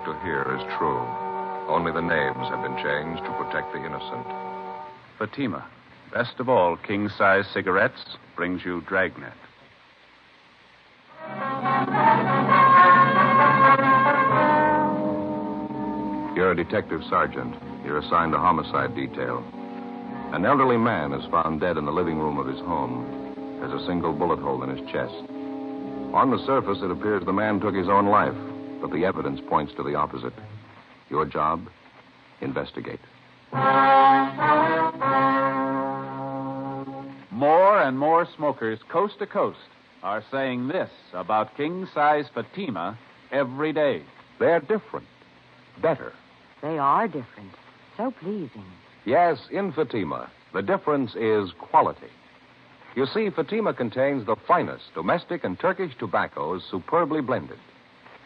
to hear is true. Only the names have been changed to protect the innocent. Fatima, best of all king-size cigarettes, brings you Dragnet. You're a detective sergeant. You're assigned to homicide detail. An elderly man is found dead in the living room of his home. There's a single bullet hole in his chest. On the surface, it appears the man took his own life, but the evidence points to the opposite. Your job? Investigate. More and more smokers coast to coast are saying this about king-size Fatima every day. They're different. Better. They are different. So pleasing. Yes, in Fatima, the difference is quality. You see, Fatima contains the finest domestic and Turkish tobaccos superbly blended.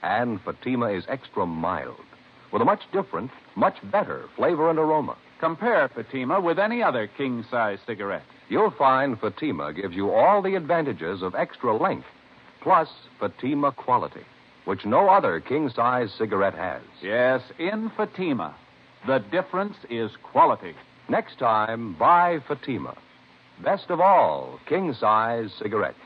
And Fatima is extra mild, with a much different, much better flavor and aroma. Compare Fatima with any other king-size cigarette. You'll find Fatima gives you all the advantages of extra length, plus Fatima quality, which no other king-size cigarette has. Yes, in Fatima, the difference is quality. Next time, buy Fatima. Best of all, king-size cigarettes.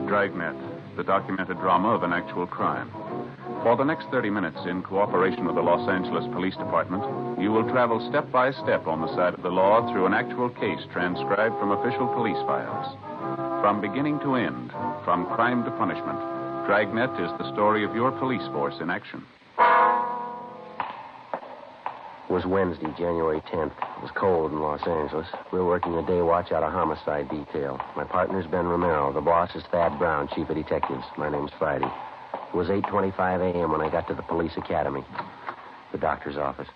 Dragnet, the documented drama of an actual crime. For the next 30 minutes, in cooperation with the Los Angeles Police Department, you will travel step by step on the side of the law through an actual case transcribed from official police files. From beginning to end, from crime to punishment, Dragnet is the story of your police force in action. It was Wednesday, January 10th. It was cold in Los Angeles. We were working the day watch out of homicide detail. My partner's Ben Romero. The boss is Thad Brown, chief of detectives. My name's Friday. It was 8:25 a.m. when I got to the police academy, the doctor's office.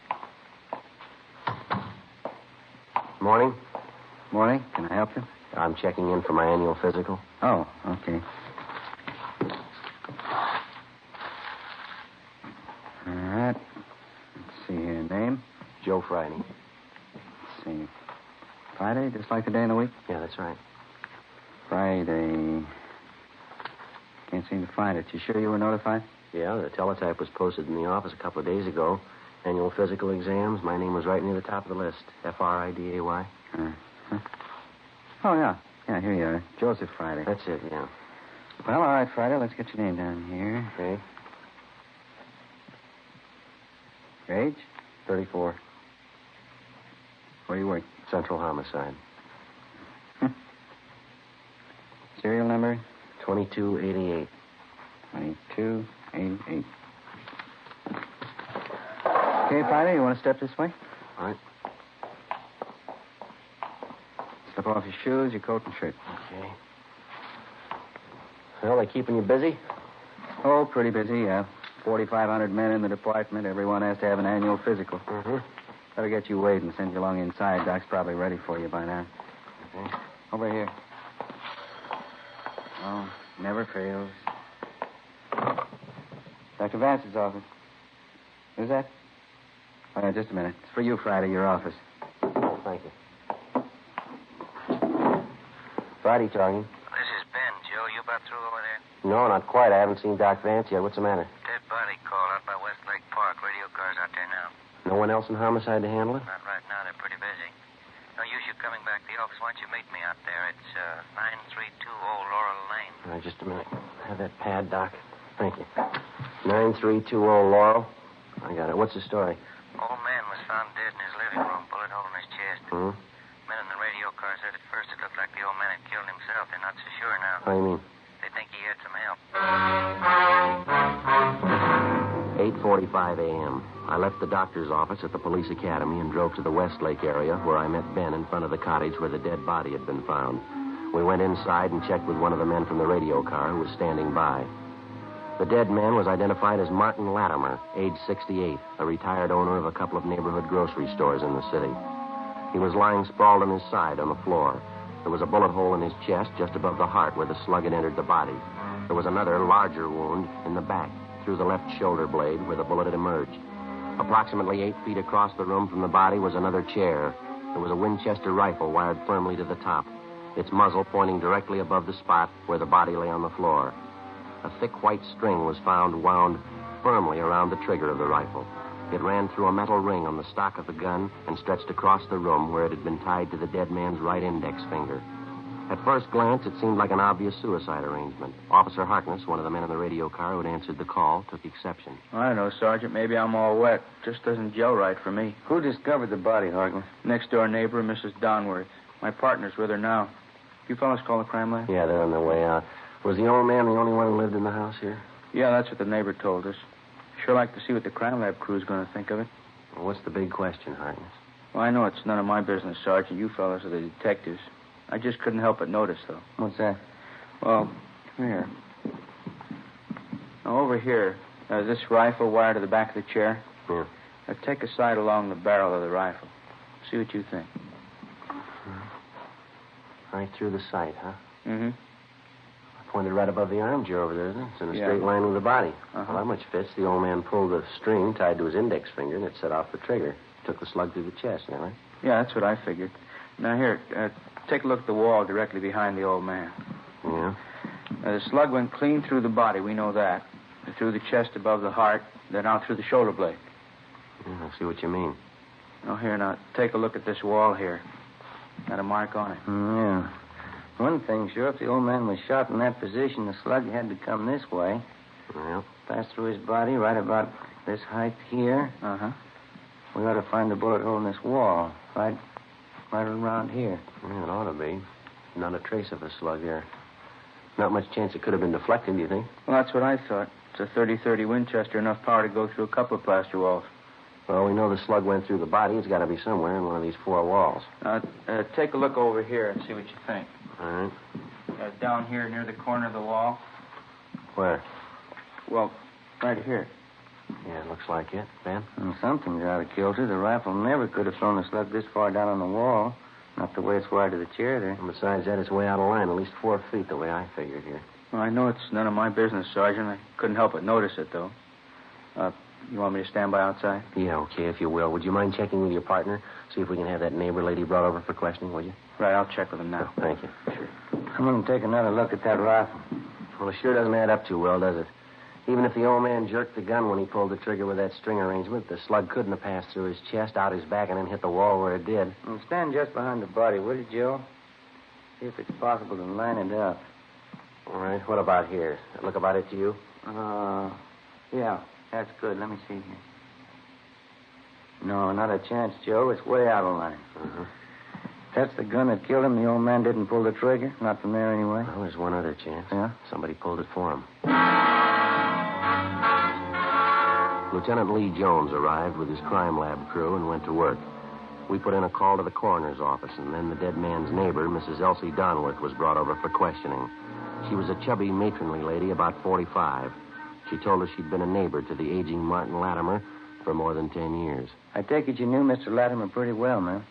Morning. Morning. Can I help you? I'm checking in for my annual physical. Oh, okay. All right. Let's see here. Name? Joe Friday. Let's see. Friday, just like the day in the week? Yeah, that's right. Friday. Can't seem to find it. You sure you were notified? Yeah, the teletype was posted in the office a couple of days ago. Annual physical exams. My name was right near the top of the list. Friday. Uh-huh. Oh, yeah. Yeah, here you are. Joseph Friday. That's it, yeah. Well, all right, Friday. Let's get your name down here. Okay. Your age? 34. Where do you work? Central Homicide. Serial number? 2288. 2288. Okay, Friday, you want to step this way? All right. Slip off your shoes, your coat, and shirt. Okay. Well, they keeping you busy? Oh, pretty busy, yeah. 4,500 men in the department. Everyone has to have an annual physical. Mm-hmm. Better get you weighed and send you along inside. Doc's probably ready for you by now. Okay. Over here. Oh, never fails. Dr. Vance's office. Who's that? Oh, yeah, just a minute. It's for you, Friday, your office. Oh, thank you. Friday talking. This is Ben. Joe, you about through over there? No, not quite. I haven't seen Doc Vance yet. What's the matter? Dead body call out by Westlake Park. Radio cars out there now. No one else in homicide to handle it? Not right now. They're pretty busy. No use you coming back to the office. Why don't you meet me out there? It's 932 Old Laurel Lane. All right, just a minute. Have that pad, Doc. Thank you. 9320 Laurel. I got it. What's the story? Old man was found dead in his living room. Bullet hole in his chest. Hmm? Men in the radio car said at first it looked like the old man had killed himself. They're not so sure now. How do you mean? They think he had some help. 8:45 a.m. I left the doctor's office at the police academy and drove to the Westlake area where I met Ben in front of the cottage where the dead body had been found. We went inside and checked with one of the men from the radio car who was standing by. The dead man was identified as Martin Latimer, age 68, a retired owner of a couple of neighborhood grocery stores in the city. He was lying sprawled on his side on the floor. There was a bullet hole in his chest just above the heart where the slug had entered the body. There was another, larger wound in the back, through the left shoulder blade where the bullet had emerged. Approximately 8 feet across the room from the body was another chair. There was a Winchester rifle wired firmly to the top. its muzzle pointing directly above the spot where the body lay on the floor. A thick white string was found wound firmly around the trigger of the rifle. It ran through a metal ring on the stock of the gun and stretched across the room where it had been tied to the dead man's right index finger. At first glance, it seemed like an obvious suicide arrangement. Officer Harkness, one of the men in the radio car who had answered the call, took exception. I don't know, Sergeant. Maybe I'm all wet. Just doesn't gel right for me. Who discovered the body, Harkness? Next-door neighbor, Mrs. Donworth. My partner's with her now. You fellas call the crime lab? Yeah, they're on their way out. Was the old man the only one who lived in the house here? Yeah, that's what the neighbor told us. Sure like to see what the crime lab crew's going to think of it. Well, what's the big question, Harkness? Well, I know it's none of my business, Sergeant. You fellas are the detectives. I just couldn't help but notice, though. What's that? Well, come here. Now, over here, this rifle wired to the back of the chair. Yeah. Now, take a sight along the barrel of the rifle. See what you think. Right through the sight, huh? Mm-hmm. Pointed right above the armchair over there, isn't it? It's in a straight line with the body. Uh-huh. Well, that much fits. The old man pulled the string tied to his index finger, and it set off the trigger. Took the slug through the chest, you know? Yeah, that's what I figured. Now, here, take a look at the wall directly behind the old man. Yeah? The slug went clean through the body, we know that. Through the chest above the heart, then out through the shoulder blade. Yeah, I see what you mean. Now, here, take a look at this wall here. Got a mark on it. Yeah. One thing, sure, if the old man was shot in that position, the slug had to come this way. Well? Pass through his body right about this height here. Uh-huh. We ought to find the bullet hole in this wall. Right around here. Yeah, it ought to be. Not a trace of a slug there. Not much chance it could have been deflected, do you think? Well, that's what I thought. It's a 30-30 Winchester, enough power to go through a couple of plaster walls. Well, we know the slug went through the body. It's got to be somewhere in one of these four walls. Take a look over here and see what you think. All right. Down here near the corner of the wall. Where? Well, right here. Yeah, it looks like it. Ben? Something's out of kilter. The rifle never could have thrown the slug this far down on the wall. Not the way it's wired to the chair there. And besides that, it's way out of line, at least 4 feet, the way I figured here. Well, I know it's none of my business, Sergeant. I couldn't help but notice it, though. You want me to stand by outside? Yeah, okay, if you will. Would you mind checking with your partner? See if we can have that neighbor lady brought over for questioning, would you? Right, I'll check with him now. Oh, thank you. Sure. I'm going to take another look at that rifle. Well, it sure doesn't add up too well, does it? Even if the old man jerked the gun when he pulled the trigger with that string arrangement, the slug couldn't have passed through his chest, out his back, and then hit the wall where it did. Well, stand just behind the body, will you, Joe? See if it's possible to line it up. All right, what about here? That look about it to you? Yeah, that's good. Let me see here. No, not a chance, Joe. It's way out of line. Uh-huh. That's the gun that killed him. The old man didn't pull the trigger. Not from there, anyway. Well, there's one other chance. Yeah? Somebody pulled it for him. Lieutenant Lee Jones arrived with his crime lab crew and went to work. We put in a call to the coroner's office, and then the dead man's neighbor, Mrs. Elsie Donworth, was brought over for questioning. She was a chubby, matronly lady, about 45. She told us she'd been a neighbor to the aging Martin Latimer for more than 10 years. I take it you knew Mr. Latimer pretty well, ma'am.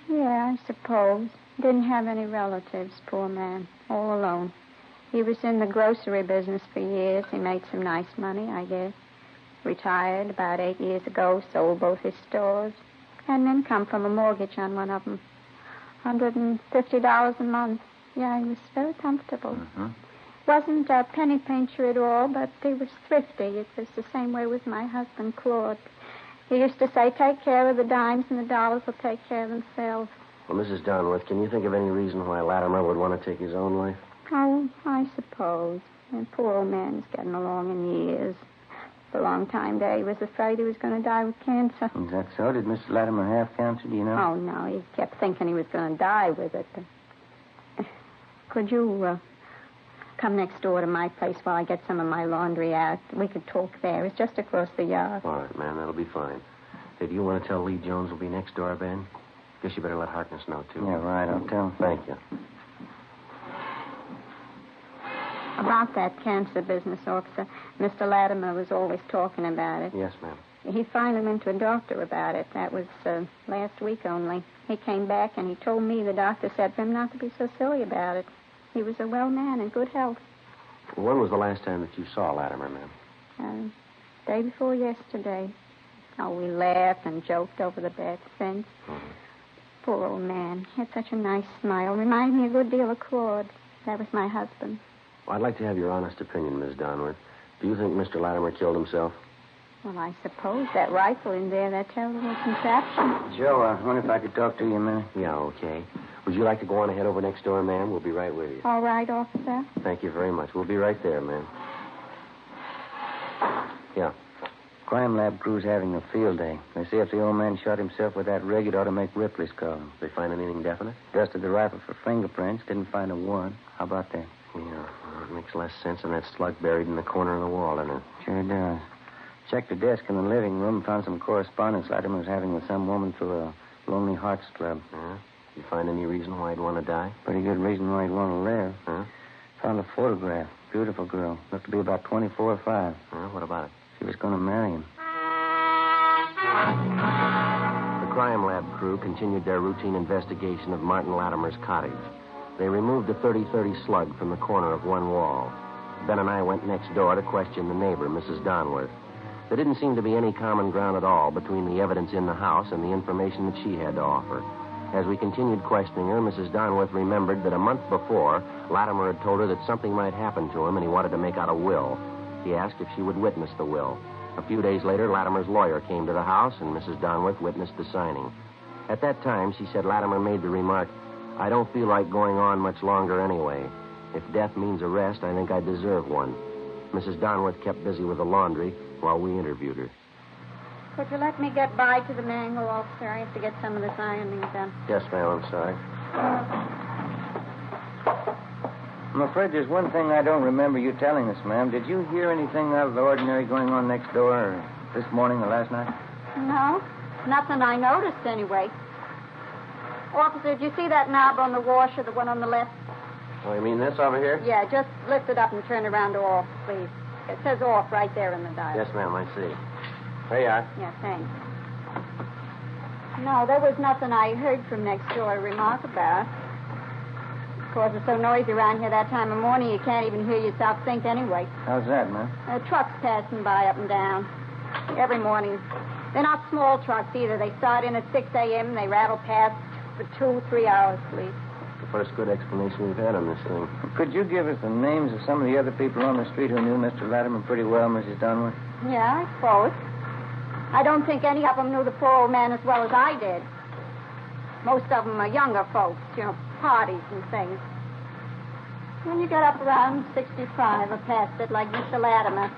Yeah, I suppose. Didn't have any relatives, poor man. All alone. He was in the grocery business for years. He made some nice money, I guess. Retired about 8 years ago, sold both his stores. Had an income from a mortgage on one of them. $150 a month. Yeah, he was very comfortable. Mm-hmm. Wasn't a penny pincher at all, but he was thrifty. It was the same way with my husband, Claude. He used to say, take care of the dimes and the dollars will take care of themselves. Well, Mrs. Donworth, can you think of any reason why Latimer would want to take his own life? Oh, I suppose. And poor old man is getting along in years. For a long time there, he was afraid he was going to die with cancer. Is that so? Did Mr. Latimer have cancer, do you know? Oh, no, he kept thinking he was going to die with it. Could you come next door to my place while I get some of my laundry out? We could talk there. It's just across the yard. All right, ma'am, that'll be fine. Hey, do you want to tell Lee Jones will be next door, Ben? Guess you better let Harkness know, too. Yeah, right. I'll tell him. Thank you. About that cancer business, officer, Mr. Latimer was always talking about it. Yes, ma'am. He finally went to a doctor about it. That was last week only. He came back and he told me the doctor said for him not to be so silly about it. He was a well man in good health. When was the last time that you saw Latimer, ma'am? Day before yesterday. Oh, we laughed and joked over the bad things. Mm-hmm. Poor old man. He had such a nice smile. Reminded me a good deal of Claude. That was my husband. Well, I'd like to have your honest opinion, Miss Donworth. Do you think Mr. Latimer killed himself? Well, I suppose that rifle in there, that terrible contraption. Joe, I wonder if I could talk to you a minute. Yeah, okay. Would you like to go on ahead over next door, ma'am? We'll be right with you. All right, officer. Thank you very much. We'll be right there, ma'am. Yeah. Crime lab crew's having a field day. They say if the old man shot himself with that rig, it ought to make Ripley's call. They find anything definite? Dusted the rifle for fingerprints. Didn't find a warrant. How about that? Yeah, well, it makes less sense than that slug buried in the corner of the wall, doesn't it? Sure does. Checked the desk in the living room, found some correspondence Latimer was having with some woman through a Lonely Hearts Club. Yeah? You find any reason why he'd want to die? Pretty good reason why he'd want to live. Huh? Found a photograph. Beautiful girl. Looked to be about 24 or 5. What about it? She was going to marry him. The crime lab crew continued their routine investigation of Martin Latimer's cottage. They removed a .30-30 slug from the corner of one wall. Ben and I went next door to question the neighbor, Mrs. Donworth. There didn't seem to be any common ground at all between the evidence in the house and the information that she had to offer. As we continued questioning her, Mrs. Donworth remembered that a month before, Latimer had told her that something might happen to him and he wanted to make out a will. He asked if she would witness the will. A few days later, Latimer's lawyer came to the house and Mrs. Donworth witnessed the signing. At that time, she said Latimer made the remark, "I don't feel like going on much longer anyway. If death means arrest, I think I deserve one." Mrs. Donworth kept busy with the laundry while we interviewed her. Could you let me get by to the mangle, officer? I have to get some of this ironing done. Yes, ma'am, I'm sorry. I'm afraid there's one thing I don't remember you telling us, ma'am. Did you hear anything out of the ordinary going on next door or this morning or last night? No, nothing I noticed anyway. Officer, did you see that knob on the washer, the one on the left? Oh, you mean this over here? Yeah, just lift it up and turn it around to off, please. It says off right there in the dial. Yes, ma'am, I see. There you are. Yeah, thanks. No, there was nothing I heard from next door to remark about. Of course, it's so noisy around here that time of morning you can't even hear yourself think anyway. How's that, ma'am? Trucks passing by up and down every morning. They're not small trucks either. They start in at 6 a.m. They rattle past for 2-3 hours, please. The first good explanation we've had on this thing. Could you give us the names of some of the other people on the street who knew Mr. Latimer pretty well, Mrs. Donworth? Yeah, I suppose. I don't think any of them knew the poor old man as well as I did. Most of them are younger folks, parties and things. When you get up around 65 or past it, like Mr. Latimer,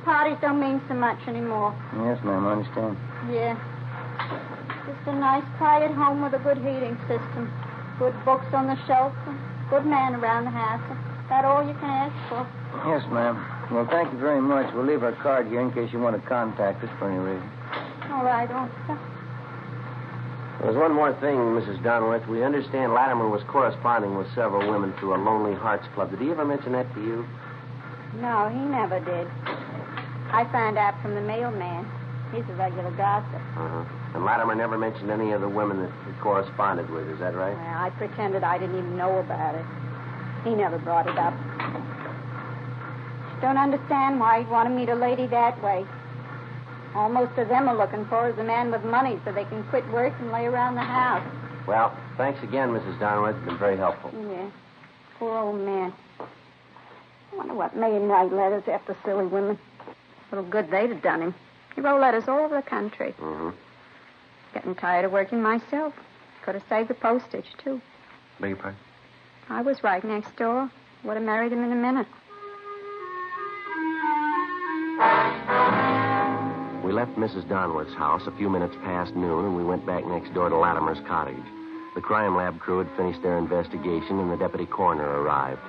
parties don't mean so much anymore. Yes, ma'am, I understand. Yeah. Just a nice, quiet home with a good heating system. Good books on the shelf. Good man around the house. That all you can ask for? Yes, ma'am. Well, thank you very much. We'll leave our card here in case you want to contact us for any reason. All right, officer. There's one more thing, Mrs. Donworth. We understand Latimer was corresponding with several women through a Lonely Hearts Club. Did he ever mention that to you? No, he never did. I found out from the mailman. He's a regular gossip. Uh-huh. And Latimer never mentioned any of the women that he corresponded with. Is that right? Well, I pretended I didn't even know about it. He never brought it up. Don't understand why he'd want to meet a lady that way. All most of them are looking for is a man with money so they can quit work and lay around the house. Well, thanks again, Mrs. Donworth. It's been very helpful. Yeah. Poor old man. I wonder what made him write letters after silly women. Little good they'd have done him. He wrote letters all over the country. Mm-hmm. Getting tired of working myself. Could have saved the postage, too. Beg your pardon? I was right next door. Would have married him in a minute. We left Mrs. Donworth's house a few minutes past noon, and we went back next door to Latimer's cottage. The crime lab crew had finished their investigation, and the deputy coroner arrived.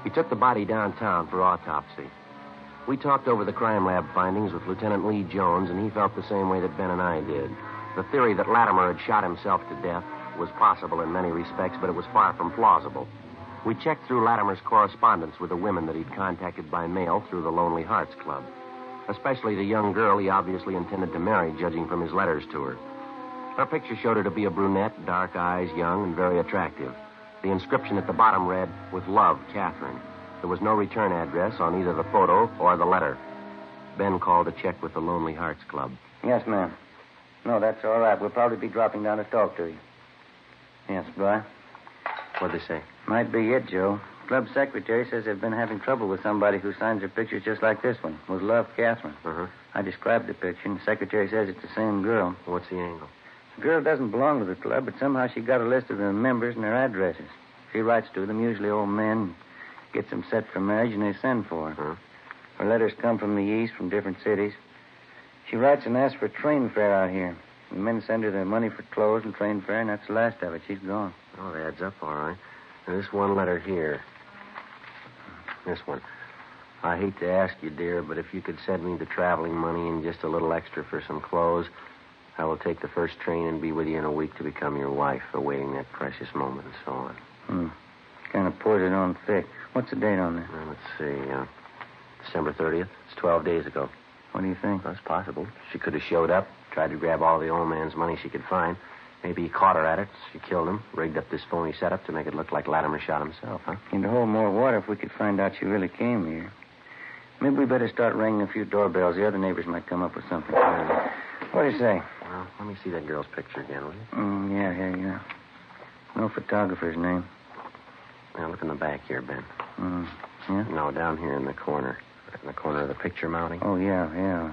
He took the body downtown for autopsy. We talked over the crime lab findings with Lieutenant Lee Jones, and he felt the same way that Ben and I did. The theory that Latimer had shot himself to death was possible in many respects, but it was far from plausible. We checked through Latimer's correspondence with the women that he'd contacted by mail through the Lonely Hearts Club, especially the young girl he obviously intended to marry, judging from his letters to her. Her picture showed her to be a brunette, dark eyes, young, and very attractive. The inscription at the bottom read, "With love, Catherine." There was no return address on either the photo or the letter. Ben called to check with the Lonely Hearts Club. Yes, ma'am. No, that's all right. We'll probably be dropping down to talk to you. Yes, boy. What'd they say? Might be it, Joe. Club secretary says they've been having trouble with somebody who signs their pictures just like this one. With love, Catherine. Uh-huh. I described the picture, and the secretary says it's the same girl. What's the angle? The girl doesn't belong to the club, but somehow she got a list of the members and their addresses. She writes to them, usually old men, gets them set for marriage, and they send for her. Huh? Her letters come from the east, from different cities. She writes and asks for train fare out here. The men send her their money for clothes and train fare, and that's the last of it. She's gone. Oh, it adds up all right. And this one letter here. This one. I hate to ask you, dear, but if you could send me the traveling money and just a little extra for some clothes, I will take the first train and be with you in a week to become your wife, awaiting that precious moment and so on. Kind of pours it on thick. What's the date on there? Well, let's see. December 30th. It's 12 days ago. What do you think? That's possible. She could have showed up, tried to grab all the old man's money she could find. Maybe he caught her at it. She killed him, rigged up this phony setup to make it look like Latimer shot himself, huh? Need to hold more water if we could find out she really came here. Maybe we better start ringing a few doorbells. The other neighbors might come up with something. What do you say? Well, let me see that girl's picture again, will you? Yeah. No photographer's name. Now, look in the back here, Ben. Yeah? No, down here in the corner. Right in the corner of the picture mounting. Oh, yeah.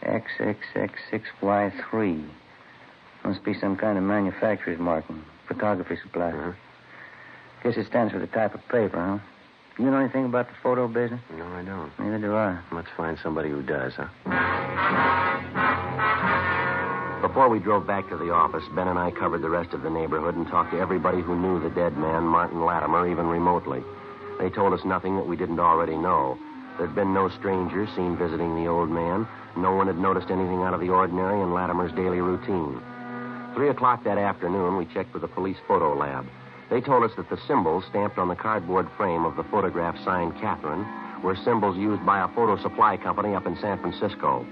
XXX6Y3. Must be some kind of manufacturer's marking. Photography supply. Uh-huh. Guess it stands for the type of paper, huh? You know anything about the photo business? No, I don't. Neither do I. Let's find somebody who does, huh? Before we drove back to the office, Ben and I covered the rest of the neighborhood and talked to everybody who knew the dead man, Martin Latimer, even remotely. They told us nothing that we didn't already know. There'd been no strangers seen visiting the old man. No one had noticed anything out of the ordinary in Latimer's daily routine. 3 o'clock that afternoon, we checked with the police photo lab. They told us that the symbols stamped on the cardboard frame of the photograph signed Catherine were symbols used by a photo supply company up in San Francisco.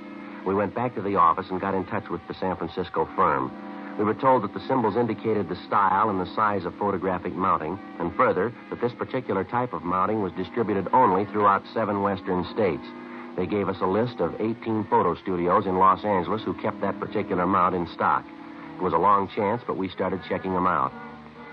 We went back to the office and got in touch with the San Francisco firm. We were told that the symbols indicated the style and the size of photographic mounting, and further, that this particular type of mounting was distributed only throughout 7 western states. They gave us a list of 18 photo studios in Los Angeles who kept that particular mount in stock. It was a long chance, but we started checking them out.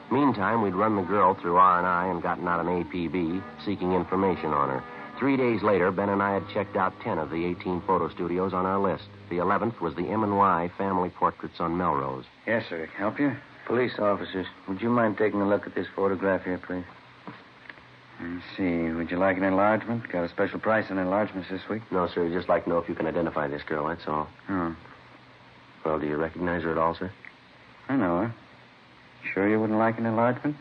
Meantime, we'd run the girl through R&I and gotten out an APB, seeking information on her. 3 days later, Ben and I had checked out 10 of the 18 photo studios on our list. The 11th was the M&Y Family Portraits on Melrose. Yes, sir. Help you? Police officers, would you mind taking a look at this photograph here, please? Let's see. Would you like an enlargement? Got a special price on enlargements this week? No, sir. We'd just like to know if you can identify this girl, that's all. Oh. Well, do you recognize her at all, sir? I know her. Sure you wouldn't like an enlargement?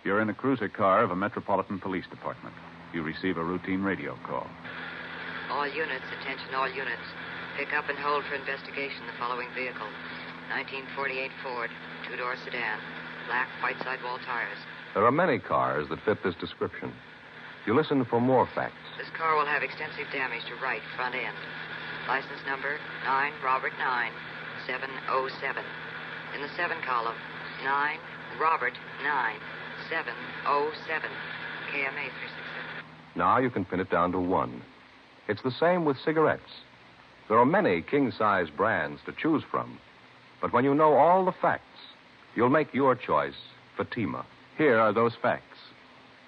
You're in a cruiser car of a Metropolitan Police Department. You receive a routine radio call. All units, attention all units. Pick up and hold for investigation the following vehicle. 1948 Ford, 2-door sedan, black white sidewall tires. There are many cars that fit this description. You listen for more facts. This car will have extensive damage to right front end. License number 9 Robert 9 707. In the 7 column, 9 Robert 9 707. KMA 367. Now you can pin it down to 1. It's the same with cigarettes. There are many king-size brands to choose from. But when you know all the facts, you'll make your choice Fatima. Here are those facts.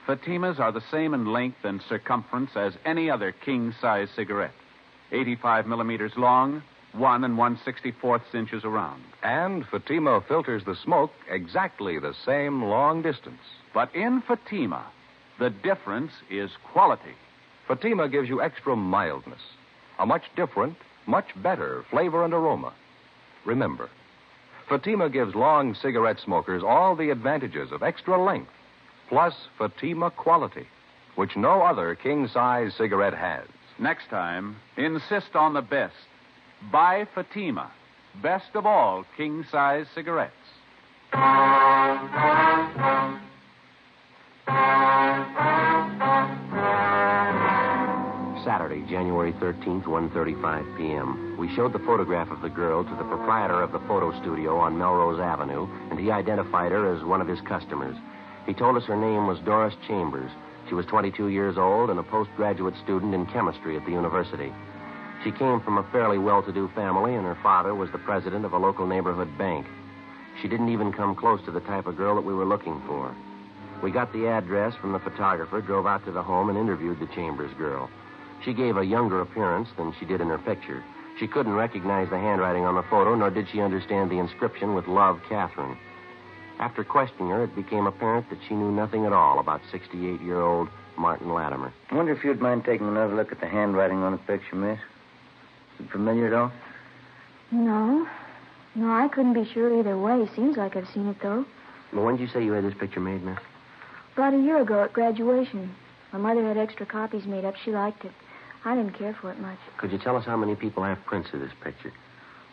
Fatimas are the same in length and circumference as any other king-size cigarette. 85 millimeters long, 1 1/64 inches around. And Fatima filters the smoke exactly the same long distance. But in Fatima, the difference is quality. Fatima gives you extra mildness, a much different, much better flavor and aroma. Remember, Fatima gives long cigarette smokers all the advantages of extra length, plus Fatima quality, which no other king-size cigarette has. Next time, insist on the best. Buy Fatima, best of all king-size cigarettes. Saturday, January 13th, 1:35 p.m. We showed the photograph of the girl to the proprietor of the photo studio on Melrose Avenue, and he identified her as one of his customers. He told us her name was Doris Chambers. She was 22 years old and a postgraduate student in chemistry at the university. She came from a fairly well-to-do family, and her father was the president of a local neighborhood bank. She didn't even come close to the type of girl that we were looking for. We got the address from the photographer, drove out to the home, and interviewed the Chambers girl. She gave a younger appearance than she did in her picture. She couldn't recognize the handwriting on the photo, nor did she understand the inscription with Love, Catherine. After questioning her, it became apparent that she knew nothing at all about 68-year-old Martin Latimer. I wonder if you'd mind taking another look at the handwriting on the picture, miss. Is it familiar at all? No, I couldn't be sure either way. Seems like I've seen it, though. Well, when did you say you had this picture made, miss? About a year ago at graduation. My mother had extra copies made up. She liked it. I didn't care for it much. Could you tell us how many people have prints of this picture?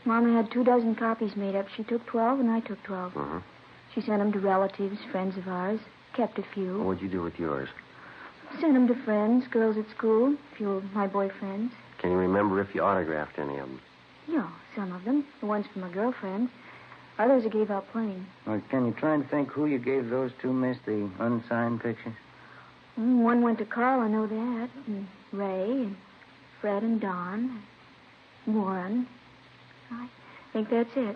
Mama had 24 copies made up. She took 12, and I took 12. Mm-hmm. She sent them to relatives, friends of ours. Kept a few. What'd you do with yours? Sent them to friends, girls at school, a few of my boyfriends. Can you remember if you autographed any of them? Yeah, some of them. The ones from my girlfriend. Others I gave out plain. Well, can you try and think who you gave those to, miss, the unsigned pictures? One went to Carl, I know that. And Ray, and Fred and Don, and Warren. I think that's it.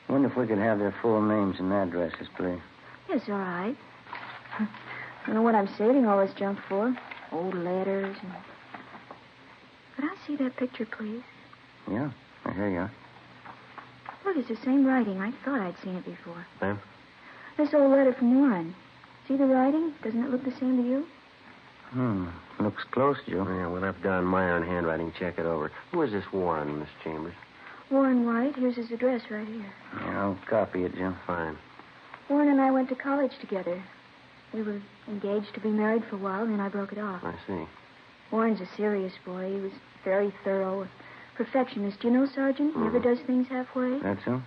I wonder if we could have their full names and addresses, please. Yes, all right. I don't know what I'm saving all this junk for. Old letters and... Could I see that picture, please? Yeah, here you are. Look, it's the same writing. I thought I'd seen it before. Ma'am? This old letter from Warren. See the writing? Doesn't it look the same to you? Looks close, Joe. Yeah, we'll have Don Meyer in handwriting check it over. Who is this Warren, Miss Chambers? Warren White. Here's his address right here. Yeah, I'll copy it, Joe. Fine. Warren and I went to college together. We were engaged to be married for a while, then I broke it off. I see. Warren's a serious boy. He was very thorough, a perfectionist. You know, Sergeant? Never does things halfway. That's so?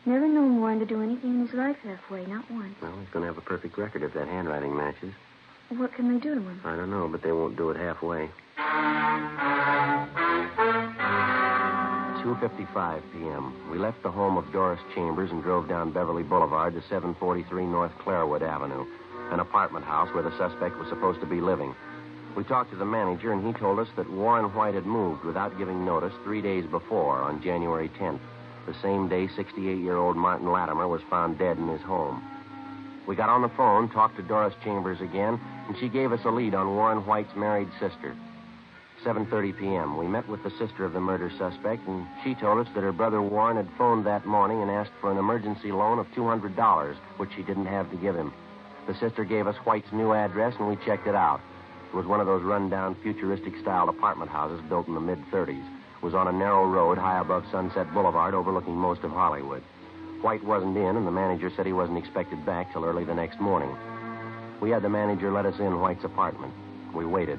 Never known Warren to do anything in his life halfway, not once. Well, he's going to have a perfect record if that handwriting matches. What can they do to him? I don't know, but they won't do it halfway. 2:55 p.m. We left the home of Doris Chambers and drove down Beverly Boulevard to 743 North Clarewood Avenue, an apartment house where the suspect was supposed to be living. We talked to the manager, and he told us that Warren White had moved without giving notice 3 days before, on January 10th, the same day 68-year-old Martin Latimer was found dead in his home. We got on the phone, talked to Doris Chambers again, and she gave us a lead on Warren White's married sister. 7:30 p.m. We met with the sister of the murder suspect, and she told us that her brother Warren had phoned that morning and asked for an emergency loan of $200, which she didn't have to give him. The sister gave us White's new address, and we checked it out. It was one of those run-down, futuristic-style apartment houses built in the mid-30s. It was on a narrow road high above Sunset Boulevard, overlooking most of Hollywood. White wasn't in, and the manager said he wasn't expected back till early the next morning. We had the manager let us in White's apartment. We waited.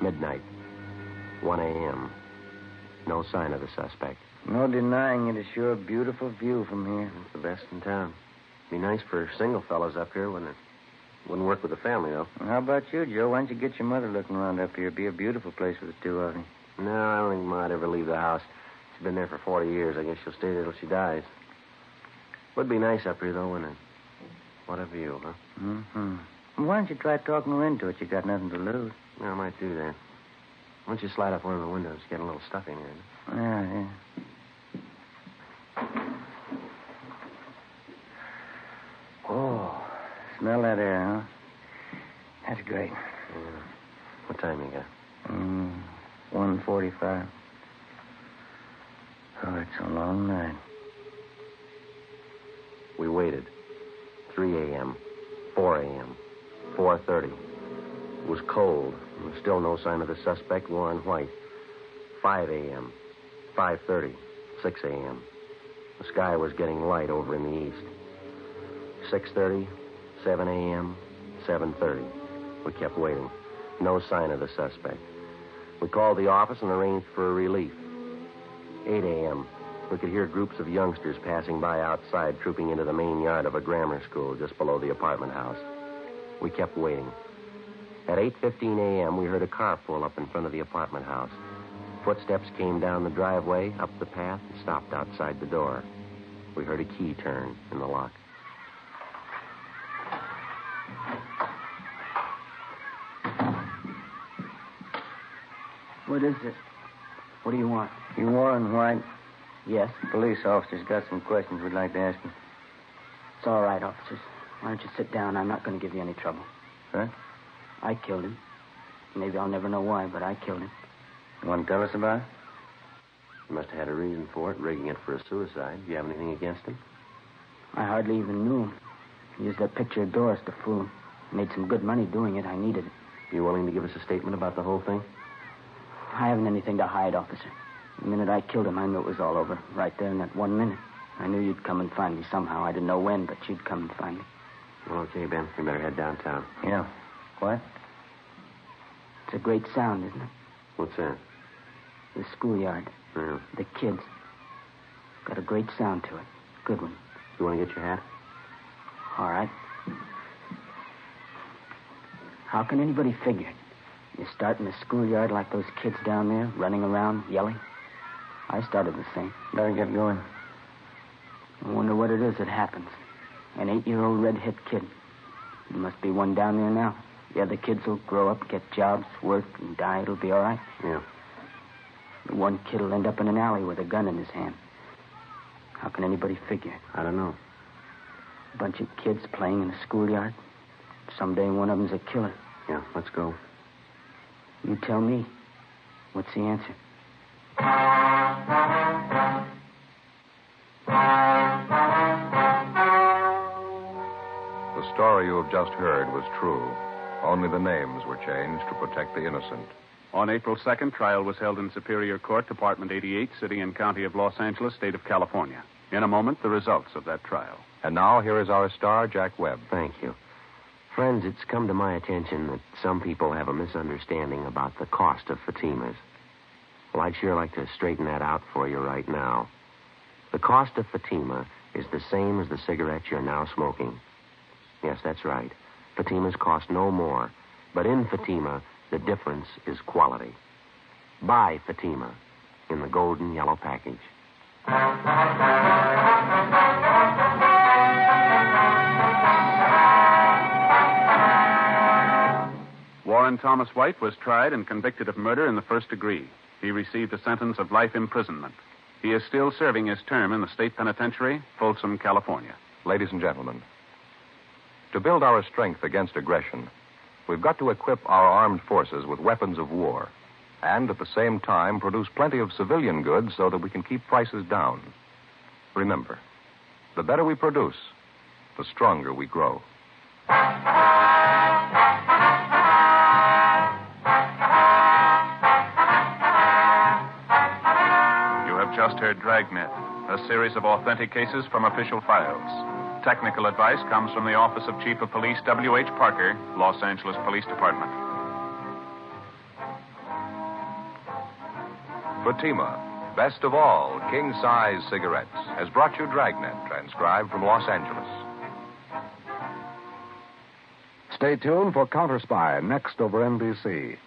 Midnight. 1 a.m. No sign of the suspect. No denying it is sure a beautiful view from here. It's the best in town. Be nice for single fellows up here, wouldn't it? Wouldn't work with the family, though. Well, how about you, Joe? Why don't you get your mother looking around up here? It'd be a beautiful place for the two of you. No, I don't think Ma'd ever leave the house. She's been there for 40 years. I guess she'll stay there till she dies. Would be nice up here, though, wouldn't it? What a view, huh? Mm-hmm. Well, why don't you try talking her into it? You got nothing to lose. Yeah, I might do that. Why don't you slide up one of the windows? It's getting a little stuffy in here. Yeah. Oh, smell that air, huh? That's great. Yeah. What time you got? 1:45. Oh, it's a long night. We waited. 3 a.m., 4 a.m., 4:30. It was cold. There was still no sign of the suspect, Warren White. 5 a.m., 5:30, 6 a.m. The sky was getting light over in the east. 6:30, 7 a.m., 7:30. We kept waiting. No sign of the suspect. We called the office and arranged for a relief. 8 a.m. We could hear groups of youngsters passing by outside, trooping into the main yard of a grammar school just below the apartment house. We kept waiting. At 8:15 a.m., we heard a car pull up in front of the apartment house. Footsteps came down the driveway, up the path, and stopped outside the door. We heard a key turn in the lock. What is it? What do you want? You Warren White? Yes. Police officer's got some questions we'd like to ask you. It's all right, officers. Why don't you sit down? I'm not going to give you any trouble. Huh? I killed him. Maybe I'll never know why, but I killed him. You want to tell us about it? You must have had a reason for it, rigging it for a suicide. Do you have anything against him? I hardly even knew him. He used that picture of Doris to fool. Made some good money doing it. I needed it. You willing to give us a statement about the whole thing? I haven't anything to hide, officer. The minute I killed him, I knew it was all over. Right there in that 1 minute. I knew you'd come and find me somehow. I didn't know when, but you'd come and find me. Well, okay, Ben. We better head downtown. Yeah. What? It's a great sound, isn't it? What's that? The schoolyard. Yeah. The kids. Got a great sound to it. Good one. You want to get your hat? All right. How can anybody figure it? You start in the schoolyard like those kids down there, running around, yelling. I started the same. Better get going. I wonder what it is that happens. An 8-year-old red-haired kid. There must be one down there now. The other kids will grow up, get jobs, work, and die. It'll be all right. Yeah. The one kid will end up in an alley with a gun in his hand. How can anybody figure it? I don't know. A bunch of kids playing in a schoolyard. Someday one of them's a killer. Yeah, let's go. You tell me. What's the answer? The story you have just heard was true. Only the names were changed to protect the innocent. On April 2nd, trial was held in Superior Court, Department 88, City and County of Los Angeles, State of California. In a moment, the results of that trial. And now, here is our star, Jack Webb. Thank you. Friends, it's come to my attention that some people have a misunderstanding about the cost of Fatimas. Well, I'd sure like to straighten that out for you right now. The cost of Fatima is the same as the cigarettes you're now smoking. Yes, that's right. Fatimas cost no more. But in Fatima, the difference is quality. Buy Fatima in the golden yellow package. Warren Thomas White was tried and convicted of murder in the first degree. He received a sentence of life imprisonment. He is still serving his term in the state penitentiary, Folsom, California. Ladies and gentlemen, to build our strength against aggression, we've got to equip our armed forces with weapons of war and at the same time produce plenty of civilian goods so that we can keep prices down. Remember, the better we produce, the stronger we grow. You have just heard Dragnet, a series of authentic cases from official files. Technical advice comes from the Office of Chief of Police W.H. Parker, Los Angeles Police Department. Fatima, best of all king-size cigarettes, has brought you Dragnet, transcribed from Los Angeles. Stay tuned for Counter Spy next over NBC.